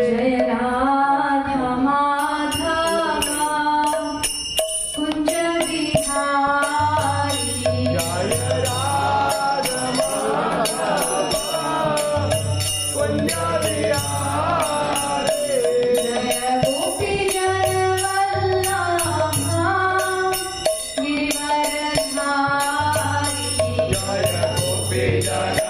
जय राधा माधव कुंज बिहारी जय राधा माधव कुंज बिहारी जय गोपी जन वल्लभ गिरिवरधारी जय गोपी जन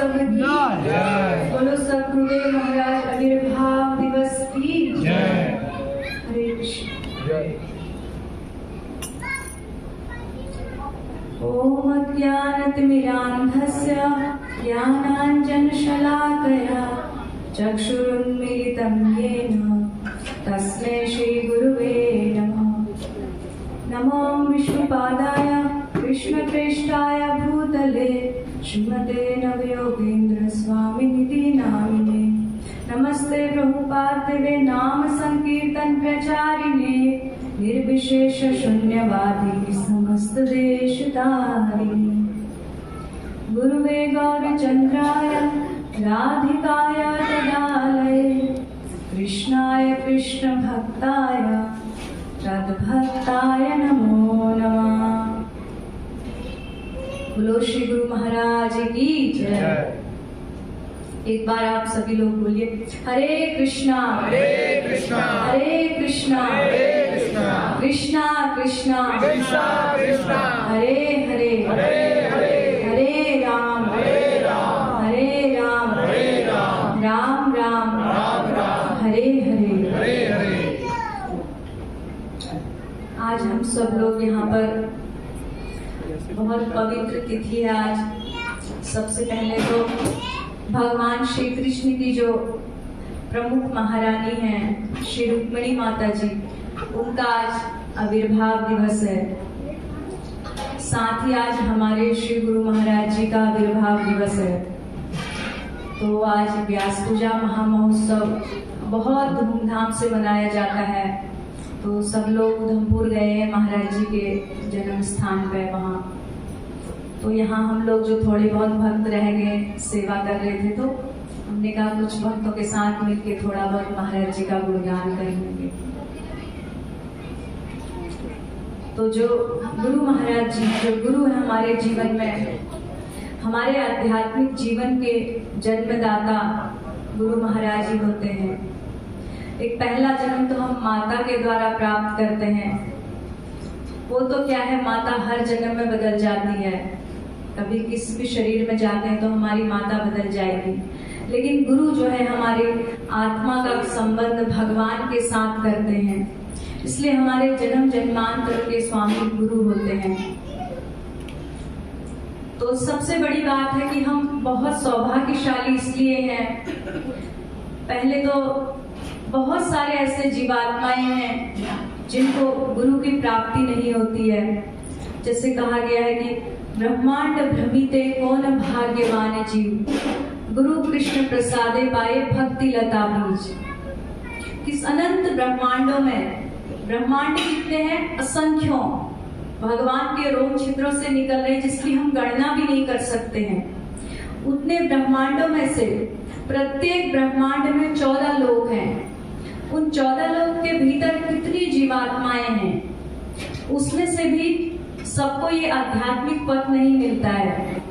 संघ की जय। बोलो सद्गुरुदेव महाराज आविर्भाव दिवस की जय। हरे कृष्ण। जय। ॐ अज्ञानतिमिरान्धस्य ज्ञानाञ्जनशलाकया चक्षुरुन्मीलितं येन तस्मै श्रीगुरुवे नमः। नमो विष्णुपादाय कृष्णप्रेष्ठाय भूतले श्रीमते नवयोगेन्द्र स्वामिनिति नामिने। नमस्ते प्रभुपादवे नाम संकीर्तन प्रचारिणे निर्विशेष शून्यवादी समस्त देश तारिणे। गुरुवे गौरचंद्राय राधिकाय तदालये कृष्णाय कृष्ण भक्ताय तद्भक्ताय नमो नमः। बोलो श्री गुरु महाराज की जय। एक बार आप सभी लोग बोलिए हरे कृष्णा हरे कृष्णा हरे कृष्णा हरे कृष्णा कृष्णा कृष्णा कृष्णा कृष्णा हरे हरे हरे हरे हरे राम हरे राम हरे राम हरे राम राम राम राम राम हरे हरे। हरे हरे। आज हम सब लोग यहाँ पर बहुत पवित्र तिथि है आज। सबसे पहले तो भगवान श्री कृष्ण की जो प्रमुख महारानी हैं श्री रुक्मिणी माता जी, उनका आज आविर्भाव दिवस है। साथ ही आज हमारे श्री गुरु महाराज जी का आविर्भाव दिवस है। तो आज व्यास पूजा महामहोत्सव बहुत धूमधाम से मनाया जाता है। तो सब लोग उधमपुर गए हैं महाराज जी के जन्म स्थान पे वहाँ। तो यहाँ हम लोग जो थोड़े बहुत भक्त रह गए सेवा कर रहे थे, तो हमने कहा कुछ भक्तों के साथ मिलके थोड़ा बहुत महाराज जी का गुणगान करेंगे। तो जो गुरु महाराज जी जो गुरु है हमारे जीवन में, हमारे आध्यात्मिक जीवन के जन्मदाता गुरु महाराज जी होते हैं। एक पहला जन्म तो हम माता के द्वारा प्राप्त करते हैं। वो तो क्या है, माता हर जन्म में बदल जाती है। कभी किसी भी शरीर में जाते हैं तो हमारी माता बदल जाएगी, लेकिन गुरु जो है हमारी आत्मा का संबंध भगवान के साथ करते हैं। इसलिए हमारे जन्म जन्मांतर के स्वामी गुरु होते हैं। तो सबसे बड़ी बात है कि हम बहुत सौभाग्यशाली इसलिए हैं। पहले तो बहुत सारे ऐसे जीवात्माएं हैं जिनको गुरु की प्राप्ति नहीं होती है। जैसे कहा गया है कि ब्रह्मांड भ्रमिते कौन भाग्यवान जीव, गुरु कृष्ण प्रसादे पाए भक्ति लता बीज। किस अनंत ब्रह्मांडों में, ब्रह्मांड कितने हैं, असंख्यों, भगवान के रोम छिद्रों से निकल रहे जिसकी हम गणना भी नहीं कर सकते हैं। उतने ब्रह्मांडों में से प्रत्येक ब्रह्मांड में 14 लोक हैं। उन 14 लोक के भीतर कितनी जीवात्माएं हैं, उसमें से भी सबको ये आध्यात्मिक पथ नहीं मिलता है।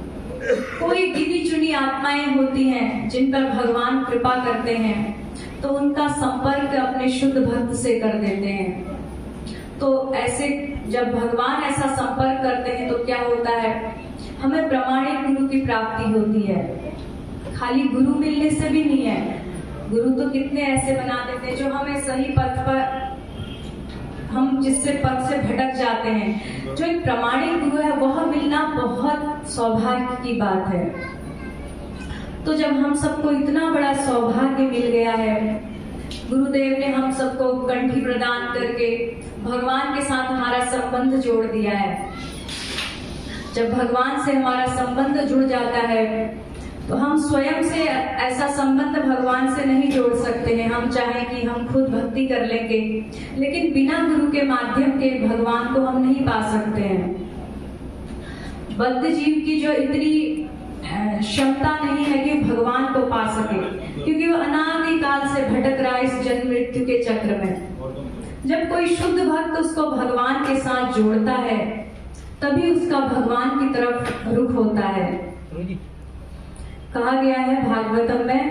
कोई गिनी चुनी आत्माएं होती हैं जिन पर भगवान कृपा करते हैं, तो उनका संपर्क अपने शुद्ध भक्त से कर देते हैं। तो ऐसे जब भगवान ऐसा संपर्क करते हैं तो क्या होता है, हमें प्रमाणिक गुरु की प्राप्ति होती है। खाली गुरु मिलने से भी नहीं है, गुरु तो कितने ऐसे बना देते हैं जो हमें सही पथ पर, हम जिससे पथ से भटक जाते हैं। जो एक प्रमाणिक गुरु है वह मिलना बहुत सौभाग्य की बात है। तो जब हम सबको इतना बड़ा सौभाग्य मिल गया है, गुरुदेव ने हम सबको कंठी प्रदान करके भगवान के साथ हमारा संबंध जोड़ दिया है। जब भगवान से हमारा संबंध जुड़ जाता है तो हम स्वयं से ऐसा संबंध भगवान से नहीं जोड़ सकते हैं। हम चाहें कि हम खुद भक्ति कर लेंगे, लेकिन बिना गुरु के माध्यम के भगवान को हम नहीं पा सकते हैं। बद्ध जीव की जो इतनी क्षमता नहीं है कि भगवान को पा सके, क्योंकि वो अनादि काल से भटक रहा है इस जन्म मृत्यु के चक्र में। जब कोई शुद्ध भक्त उसको भगवान के साथ जोड़ता है, तभी उसका भगवान की तरफ रुख होता है। कहा गया है भागवतम में,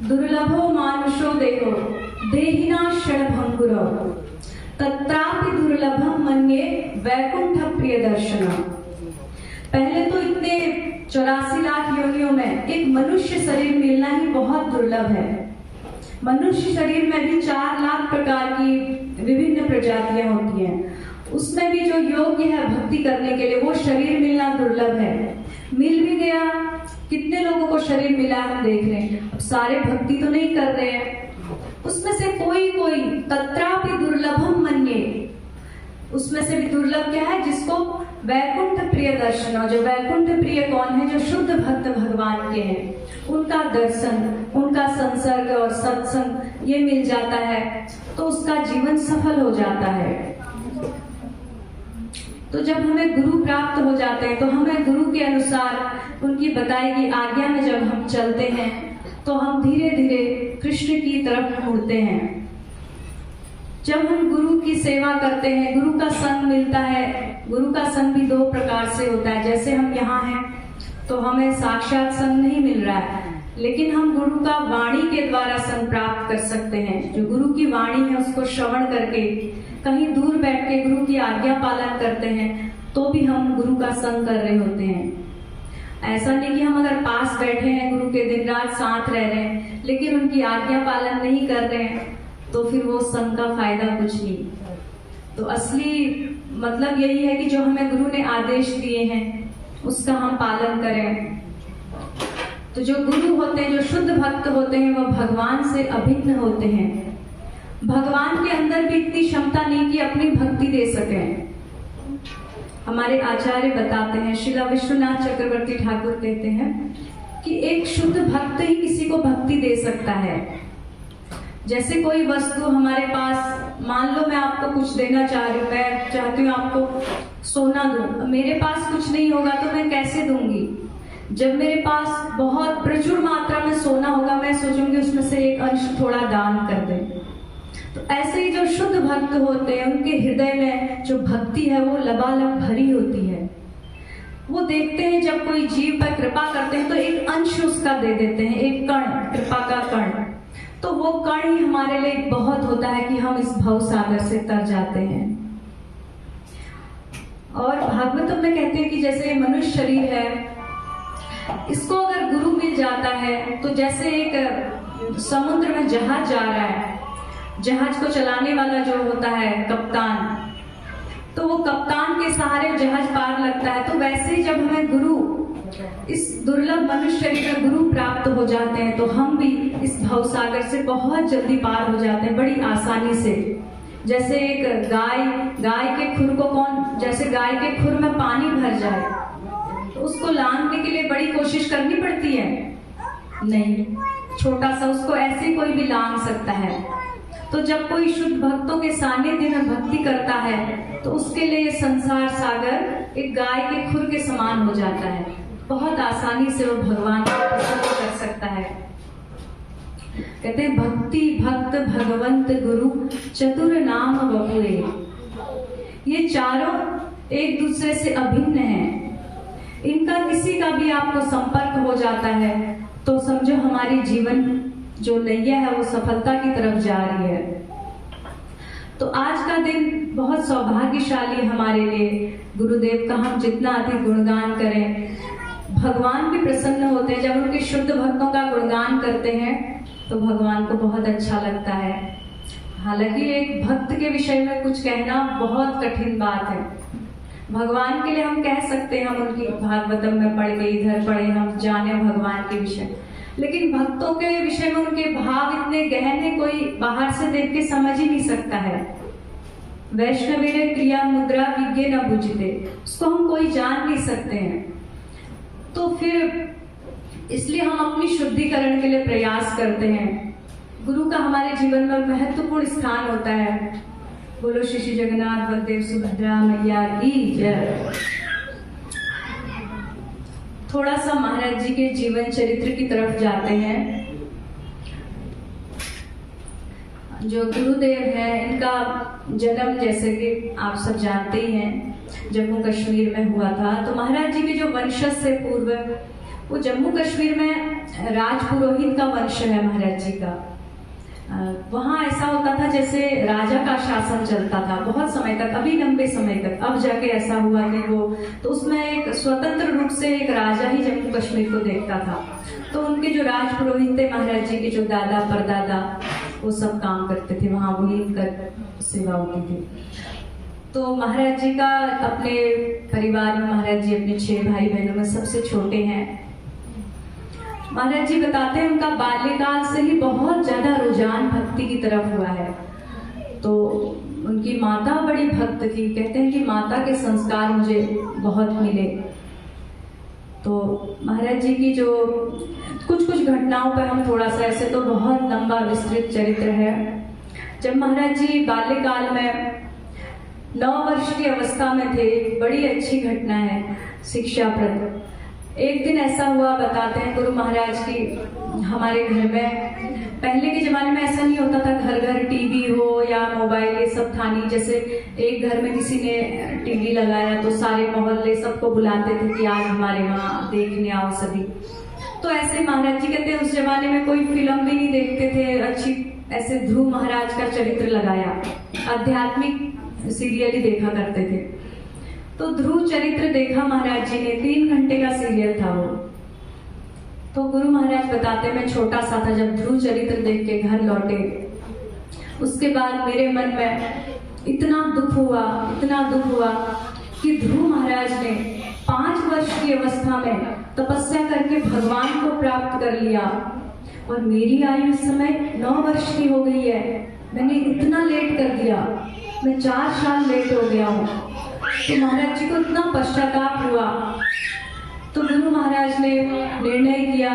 दुर्लभो मानुषो देहो देहिना क्षण भंगुरो तत्रापि दुर्लभम मन्ये वैकुंठ प्रिय दर्शन। पहले तो इतने 84 लाख योनियों में एक मनुष्य शरीर मिलना ही बहुत दुर्लभ है। मनुष्य शरीर में भी 4 लाख प्रकार की विभिन्न प्रजातियां होती हैं। उसमें भी जो योग्य है भक्ति करने के लिए वो शरीर मिलना दुर्लभ है। मिल भी गया, कितने लोगों को शरीर मिला हम देख रहे हैं। अब सारे भक्ति तो नहीं कर रहे हैं, उसमें से कोई कोई तत्रापि दुर्लभम मन्ये, उसमें से भी दुर्लभ क्या है, जिसको वैकुंठ प्रिय दर्शन, और जो वैकुंठ प्रिय कौन है, जो शुद्ध भक्त भगवान के हैं, उनका दर्शन, उनका संसर्ग और सत्संग ये मिल जाता है तो उसका जीवन सफल हो जाता है। तो जब हमें गुरु प्राप्त हो जाते हैं तो हमें गुरु के अनुसार उनकी बताई गई आज्ञा में जब हम चलते हैं तो हम धीरे धीरे कृष्ण की तरफ मुड़ते हैं। जब हम गुरु की सेवा करते हैं, गुरु का संग मिलता है। गुरु का संग भी 2 प्रकार से होता है। जैसे हम यहाँ हैं तो हमें साक्षात संग नहीं मिल रहा है, लेकिन हम गुरु का वाणी के द्वारा संग प्राप्त कर सकते हैं। जो गुरु की वाणी है उसको श्रवण करके, कहीं दूर बैठ के गुरु की आज्ञा पालन करते हैं तो भी हम गुरु का संग कर रहे होते हैं। ऐसा नहीं कि हम अगर पास बैठे हैं गुरु के, दिन रात साथ रह रहे हैं, लेकिन उनकी आज्ञा पालन नहीं कर रहे हैं तो फिर वो संग का फायदा कुछ नहीं। तो असली मतलब यही है कि जो हमें गुरु ने आदेश दिए हैं उसका हम पालन करें। तो जो गुरु होते हैं, जो शुद्ध भक्त होते हैं, वह भगवान से अभिन्न होते हैं। भगवान के अंदर भी इतनी क्षमता नहीं कि अपनी भक्ति दे सकें। हमारे आचार्य बताते हैं, श्रीला विश्वनाथ चक्रवर्ती ठाकुर कहते हैं कि एक शुद्ध भक्त ही किसी को भक्ति दे सकता है। जैसे कोई वस्तु हमारे पास, मान लो मैं आपको कुछ देना चाह रही हूँ, मैं चाहती हूँ आपको सोना दूं, मेरे पास कुछ नहीं होगा तो मैं कैसे दूंगी। जब मेरे पास बहुत प्रचुर मात्रा में सोना होगा, मैं सोचूंगी उसमें से एक अंश थोड़ा दान कर दें। तो ऐसे ही जो शुद्ध भक्त होते हैं उनके हृदय में जो भक्ति है वो लबालब भरी होती है। वो देखते हैं जब कोई जीव पर कृपा करते हैं तो एक अंश उसका दे देते हैं, एक कण, कृपा का कण। तो वो कण ही हमारे लिए बहुत होता है कि हम इस भव सागर से तर जाते हैं। और भागवतम में कहते हैं कि जैसे मनुष्य शरीर है, इसको अगर गुरु मिल जाता है तो जैसे एक समुद्र में जहाज जा रहा है, जहाज को चलाने वाला जो होता है कप्तान, तो वो कप्तान के सहारे जहाज पार लगता है। तो वैसे ही जब हमें गुरु, इस दुर्लभ मनुष्य शरीर में गुरु प्राप्त हो जाते हैं तो हम भी इस भवसागर से बहुत जल्दी पार हो जाते हैं, बड़ी आसानी से। जैसे एक गाय के खुर को जैसे गाय के खुर में पानी भर जाए तो उसको लांघने के लिए बड़ी कोशिश करनी पड़ती है? नहीं, छोटा सा उसको ऐसे कोई भी लांघ सकता है। तो जब कोई शुद्ध भक्तों के सानिध्य में भक्ति करता है तो उसके लिए ये संसार सागर एक गाय के खुर के समान हो जाता है। बहुत आसानी से वो भगवान को प्रसन्न कर सकता है। कहते हैं भक्ति भक्त भगवंत गुरु चतुर नाम बपुए। ये चारों एक दूसरे से अभिन्न हैं। इनका किसी का भी आपको संपर्क हो जाता है तो समझो हमारी जीवन जो नैया है वो सफलता की तरफ जा रही है। तो आज का दिन बहुत सौभाग्यशाली हमारे लिए। गुरुदेव का हम जितना अधिक गुणगान करें, भगवान भी प्रसन्न होते हैं। जब उनके शुद्ध भक्तों का गुणगान करते हैं तो भगवान को बहुत अच्छा लगता है। हालांकि एक भक्त के विषय में कुछ कहना बहुत कठिन बात है। भगवान के लिए हम कह सकते हैं, हम उनकी भागवतम में पढ़ के, इधर पढ़े, हम जाने भगवान के विषय, लेकिन भक्तों के विषय में उनके भाव इतने गहने कोई बाहर से देख के समझ ही नहीं सकता है। वैष्णवेरे क्रिया मुद्रा विज्ञे न बुझते, उसको हम कोई जान नहीं सकते हैं। तो फिर इसलिए हम अपनी शुद्धिकरण के लिए प्रयास करते हैं। गुरु का हमारे जीवन में महत्वपूर्ण स्थान होता है। बोलो श्री श्री जगन्नाथ बलदेव सुभद्रा मैया की जय। थोड़ा सा महाराज जी के जीवन चरित्र की तरफ जाते हैं। जो गुरुदेव है, इनका जन्म जैसे कि आप सब जानते ही हैं जम्मू कश्मीर में हुआ था। तो महाराज जी के जो वंशज से पूर्व, वो जम्मू कश्मीर में राज पुरोहित का वंश है महाराज जी का। वहाँ ऐसा होता था जैसे राजा का शासन चलता था बहुत समय तक, अभी लंबे समय तक, अब जाके ऐसा हुआ कि वो, तो उसमें एक स्वतंत्र रूप से एक राजा ही जम्मू कश्मीर को देखता था। तो उनके जो राज पुरोहित थे, महाराज जी के जो दादा परदादा, वो सब काम करते थे वहाँ, वही कर सेवा होती थी। तो महाराज जी का अपने परिवार में, महाराज जी अपने 6 भाई बहनों में सबसे छोटे हैं। महाराज जी बताते हैं उनका बाल्यकाल से ही बहुत ज्यादा रुझान भक्ति की तरफ हुआ है। तो उनकी माता बड़ी भक्त थी, कहते हैं कि माता के संस्कार मुझे बहुत मिले। तो महाराज जी की जो कुछ घटनाओं पर हम थोड़ा सा, ऐसे तो बहुत लंबा विस्तृत चरित्र है। जब महाराज जी बाल्यकाल में 9 वर्ष की अवस्था में थे, बड़ी अच्छी घटना है शिक्षाप्रद। एक दिन ऐसा हुआ, बताते हैं गुरु महाराज की, हमारे घर में पहले के जमाने में ऐसा नहीं होता था, घर घर टीवी हो या मोबाइल, ये सब था नहीं। जैसे एक घर में किसी ने टीवी लगाया तो सारे मोहल्ले सबको बुलाते थे कि आज हमारे वहाँ देखने आओ सभी। तो ऐसे महाराज जी कहते हैं उस जमाने में कोई फिल्म भी नहीं देखते थे अच्छी, ऐसे ध्रुव महाराज का चरित्र लगाया, आध्यात्मिक सीरियल ही देखा करते थे। तो ध्रुव चरित्र देखा महाराज जी ने, 3 घंटे का सीरियल था वो। तो गुरु महाराज बताते, मैं छोटा सा था जब ध्रुव चरित्र देख के घर लौटे, उसके बाद मेरे मन में इतना दुख हुआ कि ध्रुव महाराज ने 5 वर्ष की अवस्था में तपस्या करके भगवान को प्राप्त कर लिया, और मेरी आयु इस समय 9 वर्ष की हो गई है। मैंने इतना लेट कर दिया, मैं 4 साल लेट हो गया हूँ। तो महाराज जी को इतना पश्चाताप हुआ। तो गुरु महाराज ने निर्णय किया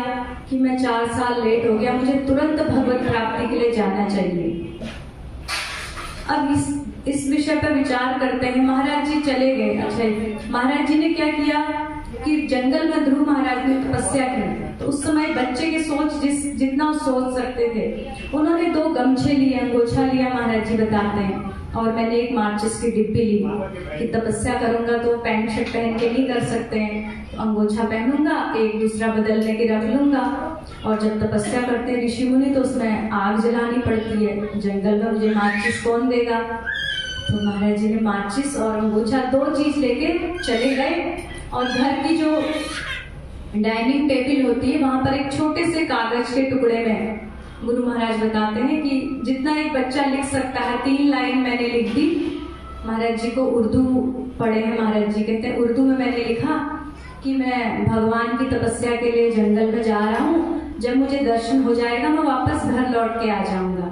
कि मैं 4 साल लेट हो गया, मुझे तुरंत भगवत प्राप्ति के लिए जाना चाहिए। अब इस विषय पर विचार करते हैं। महाराज जी चले गए। अच्छा, महाराज जी ने क्या किया कि जंगल में ध्रुव महाराज ने तपस्या की। तो उस समय बच्चे के सोच जितना सोच सकते थे, उन्होंने 2 गमछे लिए, अंगोछा लिया, महाराज जी बताते हैं, और मैंने एक माचिस की डिब्बी ली कि तपस्या करूंगा तो पैंट शर्ट पहन के नहीं कर सकते हैं, तो अंगोछा पहनूंगा, एक दूसरा बदलने के रख लूंगा। और जब तपस्या करते हैं ऋषि मुनि तो उसमें आग जलानी पड़ती है, जंगल में मुझे माचिस कौन देगा। तो महाराज जी ने माचिस और अंगोछा 2 चीज लेके चले गए, और घर की जो डाइनिंग टेबल होती है वहां पर एक छोटे से कागज के टुकड़े में, गुरु महाराज बताते हैं कि जितना एक बच्चा लिख सकता है, 3 लाइन मैंने लिख दी। महाराज जी को उर्दू पढ़े हैं, महाराज जी कहते हैं उर्दू में मैंने लिखा कि मैं भगवान की तपस्या के लिए जंगल में जा रहा हूँ, जब मुझे दर्शन हो जाएगा मैं वापस घर लौट के आ जाऊंगा।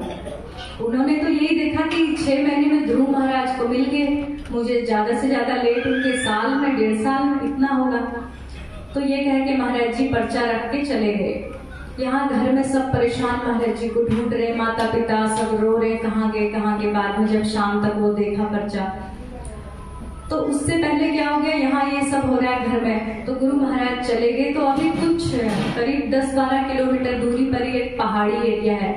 उन्होंने तो यही देखा कि 6 महीने में ध्रुव महाराज को मिल गए, मुझे ज्यादा से ज्यादा लेट उनके साल में 1.5 साल में इतना होगा। तो ये कह के महाराज जी पर्चा रख के चले गए। यहाँ घर में सब परेशान महाराज जी को ढूंढ रहे, माता पिता सब रो रहे, कहाँ गए। बाद में जब शाम तक वो देखा पर्चा, तो उससे पहले क्या हो गया, यहाँ ये सब हो रहा है घर में, तो गुरु महाराज चले गए। तो अभी कुछ करीब 10-12 किलोमीटर दूरी पर ही एक पहाड़ी एरिया है,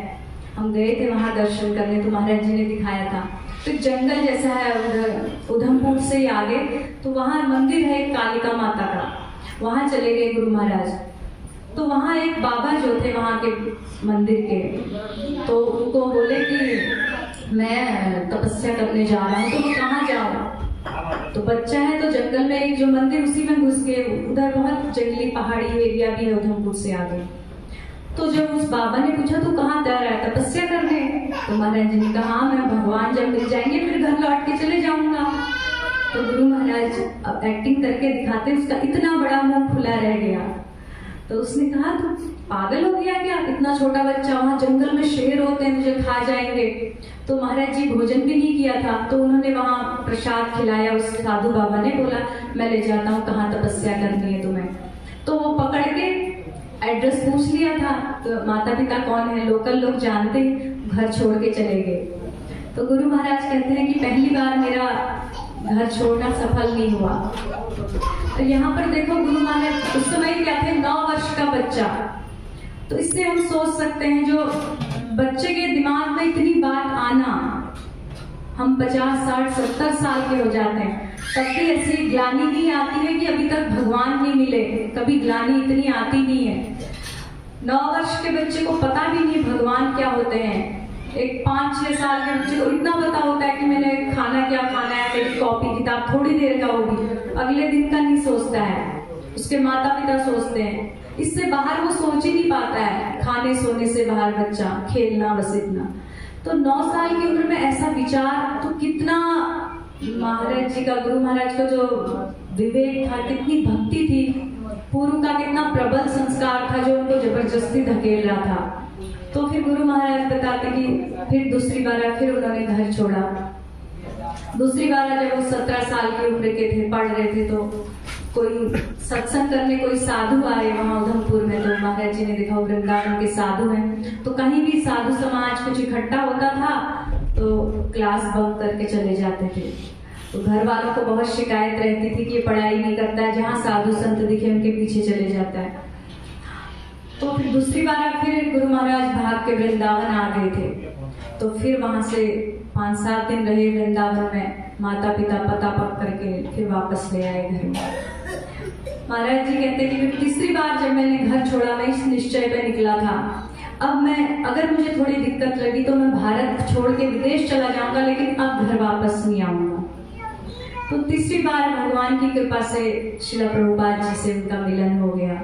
हम गए थे वहां दर्शन करने, तो महाराज जी ने दिखाया था। तो जंगल जैसा है उधर, उधमपुर से ही आगे, तो वहां मंदिर है एक कालिका माता का, वहां चले गए गुरु महाराज। तो वहां एक बाबा जो थे वहां के मंदिर के, तो उनको बोले कि मैं तपस्या करने जा रहा हूँ, तो वो कहाँ जाओ। तो बच्चा है तो जंगल में एक जो मंदिर उसी में घुस गए, उधर बहुत जंगली पहाड़ी एरिया भी है उधमपुर से आगे। तो जब उस बाबा ने पूछा तो कहाँ जा रहा है, तपस्या करने, तो महाराज जी ने कहा मैं भगवान जब मिल जाएंगे फिर घर लौट के चले जाऊंगा। तो गुरु महाराज अब एक्टिंग करके दिखाते, उसका इतना बड़ा मुंह खुला रह गया। तो उसने कहा तू पागल हो गया क्या, इतना छोटा बच्चा, वहां जंगल में शेर होते हैं, तुझे खा जाएंगे। तो महाराज जी भोजन भी नहीं किया था, तो उन्होंने वहां प्रसाद खिलाया। उस साधु बाबा ने बोला मैं ले जाता हूँ, कहाँ तपस्या करनी है तुम्हें। तो वो पकड़ के एड्रेस पूछ लिया था, तो माता पिता कौन है, लोकल लोग जानते, घर छोड़ के चले गए। तो गुरु महाराज कहते हैं कि पहली बार मेरा घर छोड़ना सफल नहीं हुआ। तो यहाँ पर देखो गुरु महाराज उस समय क्या थे, 9 वर्ष का बच्चा। तो इससे हम सोच सकते हैं जो बच्चे के दिमाग में इतनी बात आना, हम 50, 60, 70 साल के हो जाते हैं, तब भी ऐसी ग्लानि नहीं आती है कि अभी तक भगवान नहीं मिले, कभी ग्लानि इतनी आती नहीं है। 9 वर्ष के बच्चे को पता भी नहीं भगवान क्या होते हैं, एक 5-6 साल के बच्चे को इतना पता होता है कि मैंने खाना क्या खाना है, मेरी कॉपी किताब थोड़ी देर का होगी, अगले दिन का नहीं सोचता है। उसके माता पिता सोचते हैं, इससे बाहर वो सोच ही नहीं पाता है। खाने सोने से बाहर बच्चा, खेलना बस इतना। तो 9 साल की उम्र में ऐसा विचार, तो कितना महाराज जी का, गुरु महाराज का जो विवेक था, कितनी भक्ति थी, पूर्व का कितना प्रबल संस्कार था जो उनको जबरदस्ती धकेल रहा था। तो फिर गुरु महाराज बताते कि फिर दूसरी बार फिर उन्होंने घर छोड़ा। दूसरी बार जब वो 17 साल की उम्र के थे, पढ़ रहे थे, तो कोई सत्संग करने कोई साधु आए वहां उधमपुर में। तो महाराज जी ने देखा वृंदावन के साधु हैं, तो कहीं भी साधु समाज कुछ इकट्ठा होता था तो क्लास बंक करके चले जाते थे। तो घर वालों को बहुत शिकायत रहती थी कि ये पढ़ाई नहीं करता है, जहाँ साधु संत दिखे उनके पीछे चले जाता है। तो फिर दूसरी बार फिर गुरु महाराज भाग के वृंदावन आ गए थे। तो फिर वहां से 5-7 दिन रहे वृंदावन में, माता पिता पता पक करके फिर वापस ले आए घर में। महाराज जी कहते हैं कि फिर तीसरी बार जब मैंने घर छोड़ा, मैं इस निश्चय पे निकला था, अब मैं, अगर मुझे थोड़ी दिक्कत लगी तो मैं भारत छोड़ के विदेश चला जाऊंगा, लेकिन अब घर वापस नहीं आऊंगा। तो तीसरी बार भगवान की कृपा से शिला प्रभुपाद जी से उनका मिलन हो गया।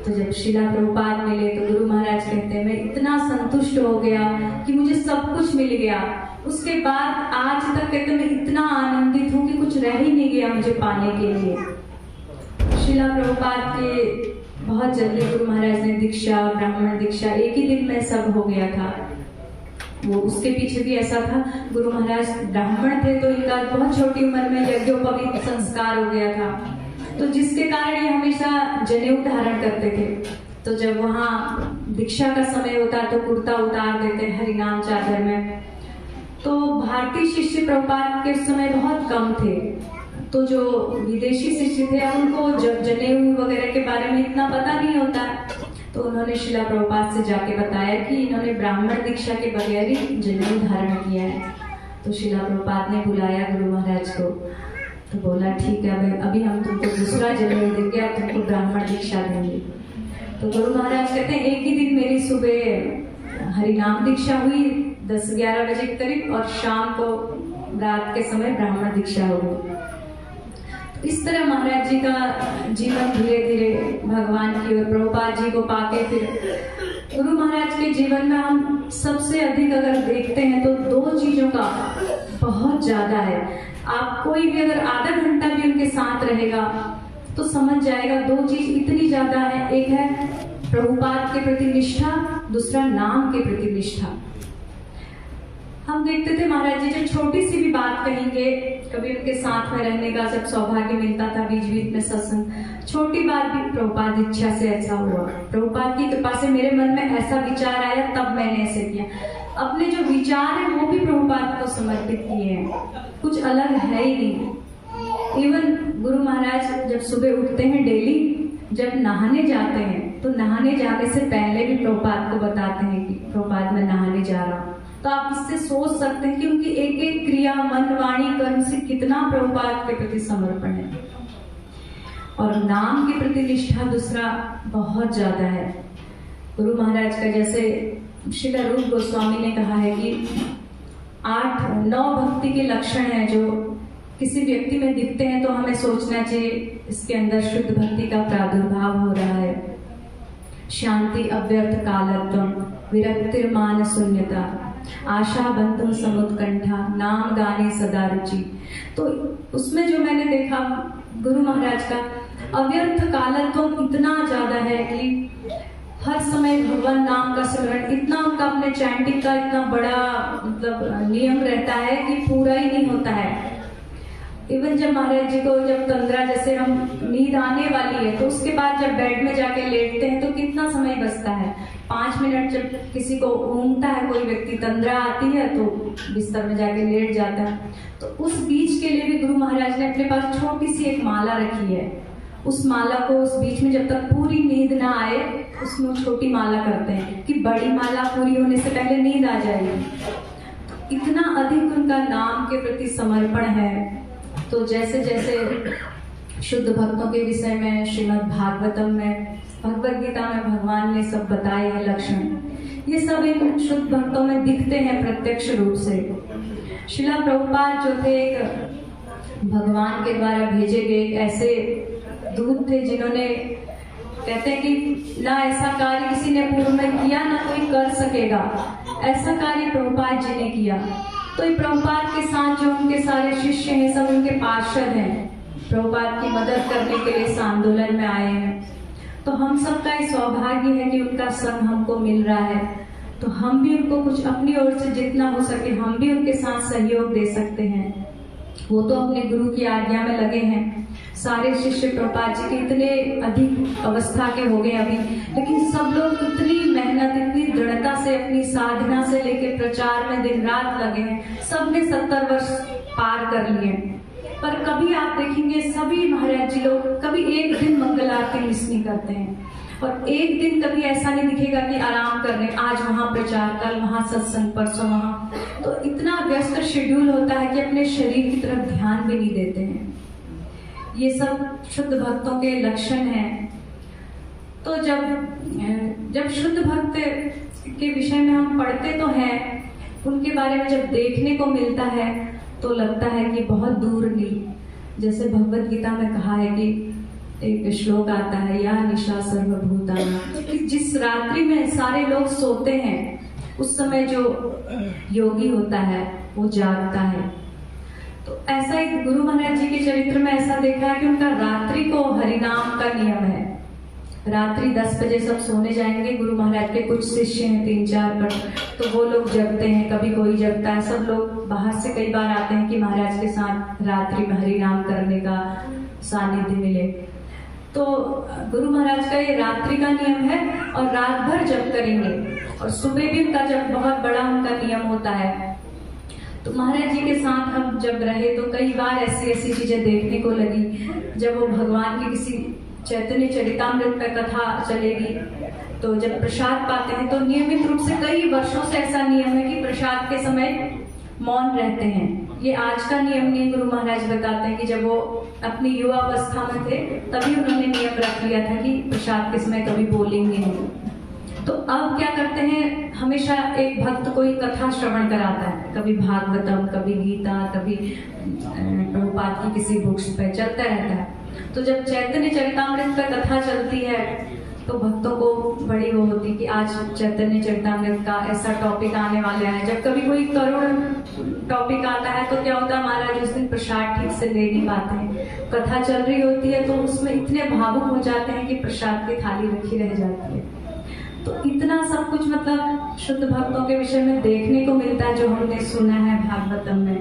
तो जब शिला प्रभुपाद मिले तो गुरु महाराज कहते हैं, मैं इतना संतुष्ट हो गया कि मुझे सब कुछ मिल गया। उसके बाद आज तक कहते मैं इतना आनंदित हूँ कि कुछ रह ही नहीं गया मुझे पाने के लिए। शिला प्रभुपाद के बहुत जल्दी गुरु महाराज ने दीक्षा, ब्राह्मण दीक्षा, एक ही दिन में सब हो गया था। वो उसके पीछे भी ऐसा था, गुरु महाराज ब्राह्मण थे तो इनका बहुत छोटी उम्र में यज्ञोपवीत संस्कार हो गया था, तो जिसके कारण ये हमेशा जनेऊ धारण करते थे। तो जब वहाँ दीक्षा का समय होता तो कुर्ता उतार देते हरिनाम चादर में। तो भारतीय शिष्य प्रभुपाद के समय बहुत कम थे, तो जो विदेशी शिष्य थे उनको जनेऊ वगैरह के बारे में इतना पता नहीं होता। तो उन्होंने शिला प्रभुपाद से जाके बताया कि इन्होंने ब्राह्मण दीक्षा के बगैर ही जनेऊ धारण किया है। तो शिला प्रभुपाद ने बुलाया गुरु महाराज को, तो बोला ठीक है, अभी हम तुमको दूसरा जनेऊ देंगे, अब तुमको ब्राह्मण दीक्षा देंगे। तो गुरु महाराज कहते हैं, एक ही दिन मेरी सुबह हरिनाम दीक्षा हुई 10-11 बजे के करीब, और शाम को रात के समय ब्राह्मण दीक्षा हो गई। इस तरह महाराज जी का जीवन धीरे धीरे भगवान की ओर, प्रभुपाद जी को पाके फिर गुरु महाराज के जीवन में हम सबसे अधिक अगर देखते हैं तो 2 चीजों का बहुत ज्यादा है। आप कोई भी अगर आधा घंटा भी उनके साथ रहेगा तो समझ जाएगा 2 चीज इतनी ज्यादा है। एक है प्रभुपाद के प्रति निष्ठा, दूसरा नाम के प्रति निष्ठा। हम देखते थे महाराज जी जब छोटी सी भी बात कहेंगे, कभी उनके साथ में रहने का जब सौभाग्य मिलता था, बीच बीच में सत्संग, छोटी बात भी प्रभुपाद इच्छा से ऐसा हुआ, प्रभुपाद की कृपा से मेरे मन में ऐसा विचार आया, तब मैंने ऐसे किया। अपने जो विचार है वो भी प्रभुपाद को समर्पित किए हैं, कुछ अलग है ही नहीं। इवन गुरु महाराज जब सुबह उठते हैं डेली, जब नहाने जाते हैं तो नहाने जाने से पहले भी प्रभुपाद को बताते हैं कि प्रभुपाद मैं नहाने जा रहा हूँ। तो आप इससे सोच सकते हैं कि उनकी एक एक क्रिया, मन, वाणी, कर्म से कितना प्रभुपाद के प्रति समर्पण है। और नाम के प्रति निष्ठा दूसरा बहुत ज्यादा है। गुरु महाराज का जैसे श्री रूप गोस्वामी ने कहा है कि 8-9 भक्ति के लक्षण हैं जो किसी व्यक्ति में दिखते हैं तो हमें सोचना चाहिए इसके अंदर शुद्ध भक्ति का प्रादुर्भाव हो रहा है। शांति, अव्यर्थ कालत्वम, विरक्तिर्मान शून्यता, आशा बंधु समुत्कंठा, नाम गाने सदा रुचि। तो उसमें जो मैंने देखा गुरु महाराज का अव्यर्थ कालत्व इतना ज्यादा है कि हर समय भगवान नाम का स्मरण, इतना उनका अपने चैंटिंग का इतना बड़ा मतलब नियम रहता है कि पूरा ही नहीं होता है। इवन जब महाराज जी को जब तंद्रा, जैसे हम नींद आने वाली है तो उसके बाद जब बेड में जाके लेटते हैं तो कितना समय बचता है, 5 मिनट। जब किसी को ऊँगता है, कोई व्यक्ति तंद्रा आती है तो बिस्तर में जाके लेट जाता है, तो उस बीच के लिए भी गुरु महाराज ने अपने पास छोटी सी एक माला रखी है। उस माला को उस बीच में जब तक पूरी नींद ना आए उसमें छोटी माला करते हैं कि बड़ी माला पूरी होने से पहले नींद आ जाएगी। इतना अधिक उनका नाम के प्रति समर्पण है। तो जैसे जैसे शुद्ध भक्तों के विषय में श्रीमद् भागवतम में भगवद गीता में भगवान ने सब बताए हैं लक्षण, ये सब इन शुद्ध भक्तों में दिखते हैं प्रत्यक्ष रूप से। श्रीला प्रभुपाद जो थे एक भगवान के द्वारा भेजे गए एक ऐसे दूत थे जिन्होंने, कहते हैं कि ना ऐसा कार्य किसी ने पूर्व में किया ना कोई कर सकेगा, ऐसा कार्य प्रभुपाद जी ने किया। तो ये प्रभुपाद के साथ जो उनके सारे शिष्य हैं सब उनके पार्षद हैं, प्रभुपाद की मदद करने के लिए इस आंदोलन में आए हैं। तो हम सबका ये सौभाग्य है कि उनका संग हमको मिल रहा है, तो हम भी उनको कुछ अपनी ओर से जितना हो सके हम भी उनके साथ सहयोग दे सकते हैं। वो तो अपने गुरु की आज्ञा में लगे हैं। सारे शिष्य प्रभुपाद जी के इतने अधिक अवस्था के हो गए अभी, लेकिन सब लोग इतनी मेहनत इतनी दृढ़ता से अपनी साधना से लेके प्रचार में दिन रात लगे हैं। सबने 70 वर्ष पार कर लिए, पर कभी आप देखेंगे सभी महाराज जी लोग कभी एक दिन मंगल आरती मिस नहीं करते हैं, और एक दिन कभी ऐसा नहीं दिखेगा कि आराम कर रहे हैं, आज वहां प्रचार, कल वहां सत्संग, परसों वहां। तो इतना व्यस्त शेड्यूल होता है कि अपने शरीर की तरफ ध्यान भी नहीं देते हैं। ये सब शुद्ध भक्तों के लक्षण हैं। तो जब शुद्ध भक्त के विषय में हम पढ़ते तो हैं, उनके बारे में जब देखने को मिलता है तो लगता है कि बहुत दूर नहीं। जैसे भगवद गीता में कहा है कि एक श्लोक आता है, या निशा सर्वभूतानां, कि जिस रात्रि में सारे लोग सोते हैं उस समय जो योगी होता है वो जागता है। तो ऐसा एक गुरु महाराज जी के चरित्र में ऐसा देखा है कि उनका रात्रि को हरिनाम का नियम है। रात्रि 10 बजे सब सोने जाएंगे, गुरु महाराज के कुछ शिष्य हैं 3-4 पर, तो वो लोग जगते हैं, कभी कोई जगता है। सब लोग बाहर से कई बार आते हैं कि महाराज के साथ रात्रि में हरिनाम करने का सानिध्य मिले। तो गुरु महाराज का ये रात्रि का नियम है, और रात भर जप करेंगे, और सुबह भी उनका जब बहुत बड़ा उनका नियम होता है। तो महाराज जी के साथ हम जब रहे तो कई बार ऐसी ऐसी चीजें देखने को लगी। जब वो भगवान की किसी चैतन्य चरितामृत पर कथा चलेगी तो जब प्रसाद पाते हैं तो नियमित रूप से कई वर्षों से ऐसा नियम है कि प्रसाद के समय मौन रहते हैं। ये आज का नियम नहीं, गुरु महाराज बताते हैं कि जब वो अपनी युवा अवस्था में थे तभी उन्होंने नियम रख लिया था कि प्रसाद के समय कभी बोलेंगे नहीं। तो अब क्या करते हैं, हमेशा एक भक्त कोई कथा श्रवण कराता है, कभी भागवतम, कभी गीता, कभी प्रभुपाद की किसी बुक्स पे चलता रहता है। तो जब चैतन्य चरितामृत पर कथा चलती है तो भक्तों को बड़ी वो होती है कि आज चैतन्य चरितामृत का ऐसा टॉपिक आने वाला है। जब कभी कोई करुण टॉपिक आता है तो क्या होता है, महाराज उस दिन प्रसाद ठीक से ले नहीं पाते हैं। कथा चल रही होती है तो उसमें इतने भावुक हो जाते हैं कि प्रसाद की थाली रखी रह जाती है। तो इतना सब कुछ मतलब शुद्ध भक्तों के विषय में देखने को मिलता है जो हमने सुना है भागवतम में।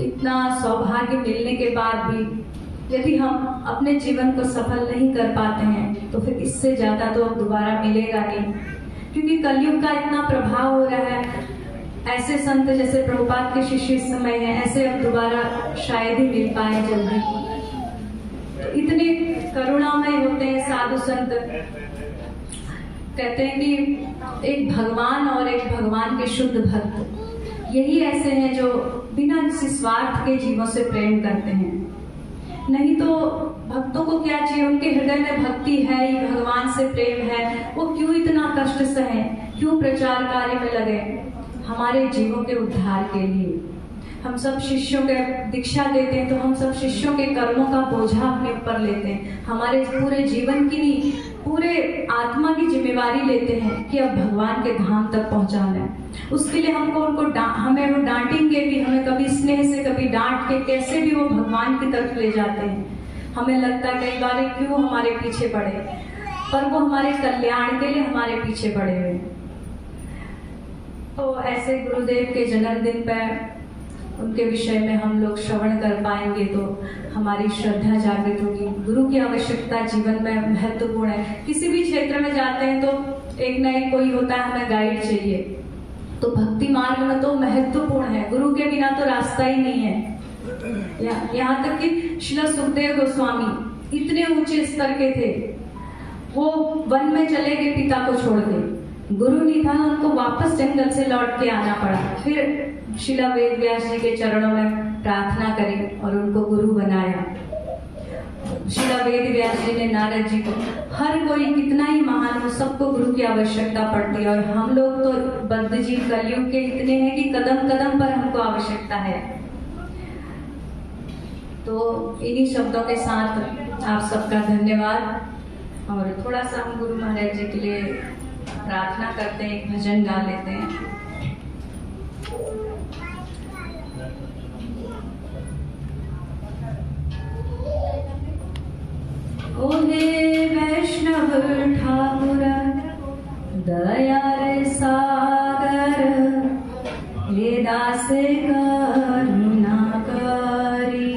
इतना सौभाग्य मिलने के बाद भी यदि हम अपने जीवन को सफल नहीं कर पाते हैं तो फिर इससे ज्यादा तो अब दोबारा मिलेगा नहीं, क्योंकि कलयुग का इतना प्रभाव हो रहा है। ऐसे संत जैसे प्रभुपाद के शिष्य इस समय हैं, ऐसे अब दोबारा शायद ही मिल पाए जल्दी। तो इतने करुणामय होते हैं साधु संत। कहते हैं कि एक भगवान और एक भगवान के शुद्ध भक्त, यही ऐसे हैं जो बिना किसी स्वार्थ के जीवों से प्रेम करते हैं। नहीं तो भक्तों को क्या चाहिए, उनके हृदय में भक्ति है ही, भगवान से प्रेम है, वो क्यों इतना कष्ट सहे, क्यों प्रचार कार्य में लगे? हमारे जीवों के उद्धार के लिए। हम सब शिष्यों के दीक्षा देते हैं तो हम सब शिष्यों के कर्मों का बोझा अपने ऊपर लेते हैं, हमारे पूरे जीवन की नहीं, पूरे आत्मा की जिम्मेवारी लेते हैं कि अब भगवान के धाम तक पहुंचाना है। उसके लिए हमको हमें वो डांटेंगे भी, हमें कभी स्नेह से कभी डांट के कैसे भी वो भगवान की तरफ ले जाते हैं। हमें लगता है कई बार क्यों हमारे पीछे पड़े, पर वो हमारे कल्याण के लिए हमारे पीछे पड़े हुए। तो ऐसे गुरुदेव के जन्मदिन पर उनके विषय में हम लोग श्रवण कर पाएंगे तो हमारी श्रद्धा जागृत होगी। गुरु की आवश्यकता जीवन में महत्वपूर्ण है। किसी भी क्षेत्र में जाते हैं तो एक न एक कोई होता है, हमें गाइड चाहिए। तो भक्ति मार्ग में तो महत्वपूर्ण है, गुरु के बिना तो रास्ता ही नहीं है। यहाँ तक कि श्री सुखदेव गोस्वामी इतने ऊंचे स्तर के थे, वो वन में चले गए पिता को छोड़ के, गुरु नहीं था, उनको वापस जंगल से लौट के आना पड़ा। फिर शिला वेद व्यास जी के चरणों में प्रार्थना करी और उनको गुरु बनाया। श्रीला वेद व्यास जी ने नारद जी को, हर कोई कितना ही महान हो, सबको गुरु की आवश्यकता पड़ती है। और हम लोग तो बद्ध जीव कलयुग के इतने हैं कि कदम कदम पर हमको आवश्यकता है। तो इन्हीं शब्दों के साथ आप सबका धन्यवाद। और थोड़ा सा हम गुरु महाराज जी के लिए प्रार्थना करते हैं, एक भजन गा लेते हैं। ओहे वैष्णव ठाकुर दया रे सागर, हे दास करुणा करी।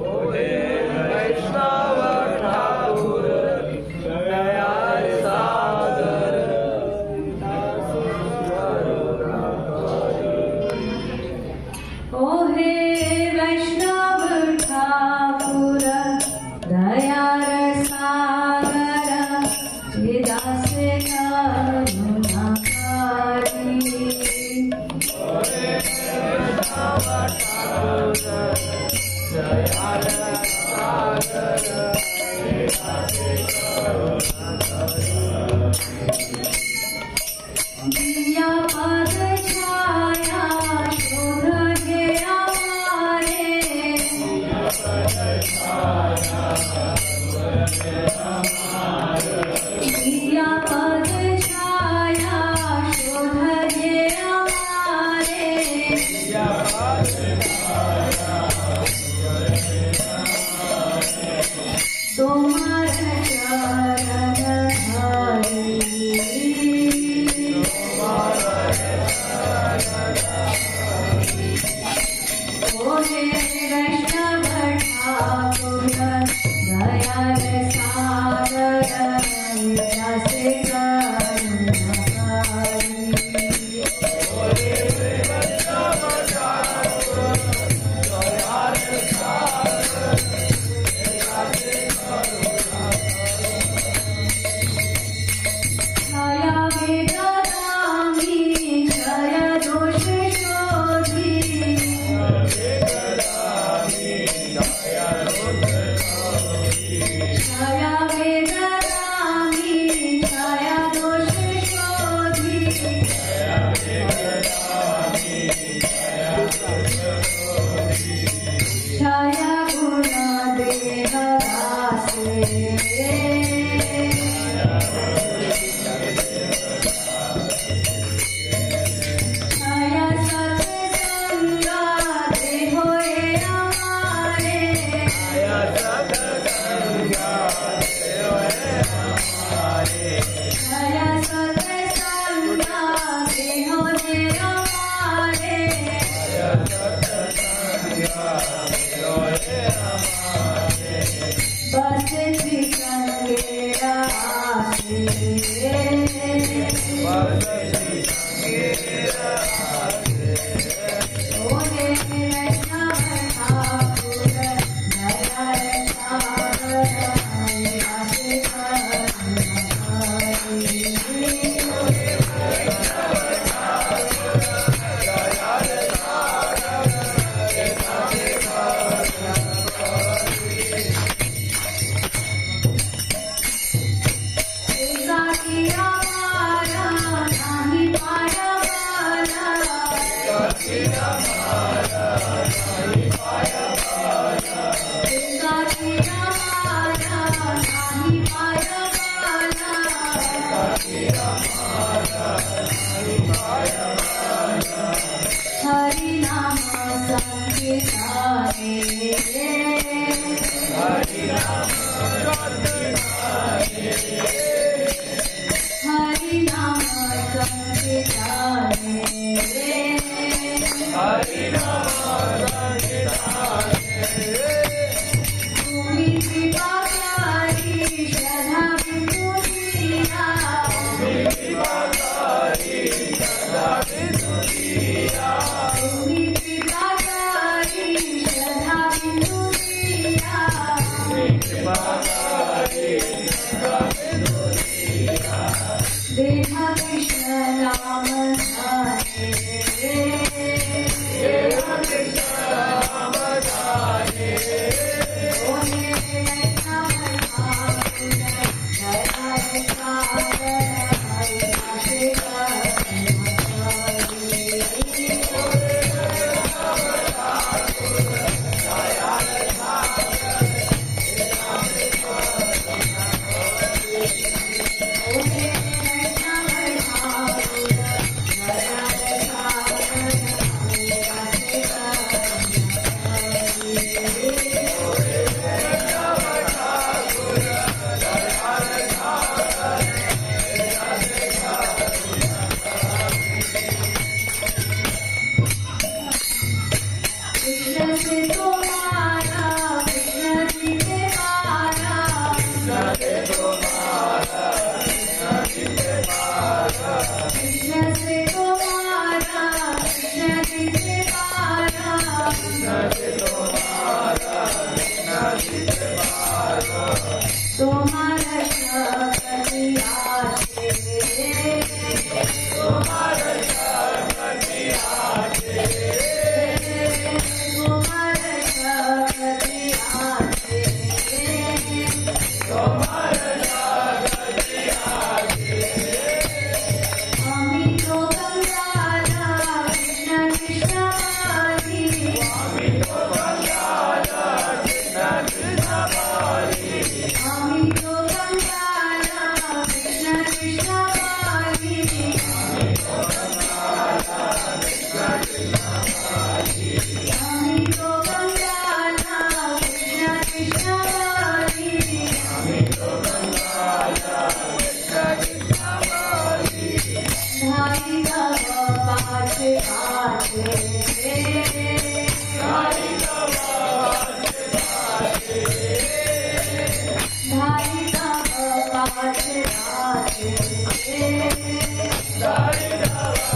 ओहे वैष्णव ठाकुर दया रे सागर, ओहे वैष्णव ठाकुर दया रे सागर, हे दास करुणा करी। दिया पद छाया शोध हे हमारे, दिया पद छाया शोध हे हमारे, तुम्हार चरण हरि। ओहे वैष्णव ठाकुर दया रे सागर, दास करुणा करी। छाया वेदामी छाया दोष शोधी, छाया वेदामी छाया दोष शोधी, छाया गुण देह दासे, छाया सत्संगा देहो ये हमारे, छाया सत्संगा देहो ये हमारे, बस चिकन मेरा आसे। ओहे वैष्णव ठाकुर दया रे सागर, दास करुणा करी। ऐसा किया माया नाही पाया वाला, ऐसा किया माया नाही पाया वाला, हरि नाम संकीर्तने, हरि नाम संकीर्तने, तुम्ही कृपा करी श्रद्धा बिंदु दिया, तुम्ही कृपा करी श्रद्धा बिंदु दिया, देखा कृष्ण नाम धारे, देखा कृष्ण नाम धारे, ओहे साई बाबा पाछे पाछे साई बाबा पाछे साई बाबा पाछे पाछे साई बाबा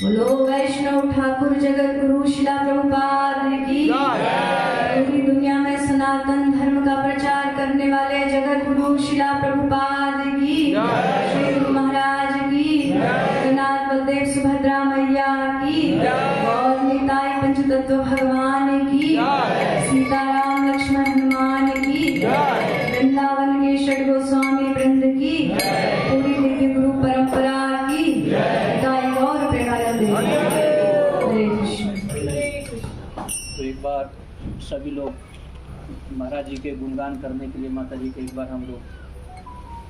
बोलो वैष्णव ठाकुर जगत गुरु शिला प्रभुपाद की पूरी दुनिया में सनातन धर्म का प्रचार करने वाले जगत गुरु शिला प्रभुपाद की श्री गुरु महाराज की जगन्नाथ बलदेव सुभद्रा मैया की और निताई पंचतत्व भगवान की सीताराम लक्ष्मण हनुमान की वृंदावन के षड गोस्वामी वृंद की पूरी दिव्य गुरु परंपरा की निताई गौर प्रेमानंद हरे कृष्ण। तो एक बार सभी लोग महाराज जी के गुणगान करने के लिए माता जी के एक बार हम लोग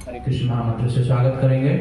हरे कृष्ण कृष्ण महामंत्र से स्वागत करेंगे।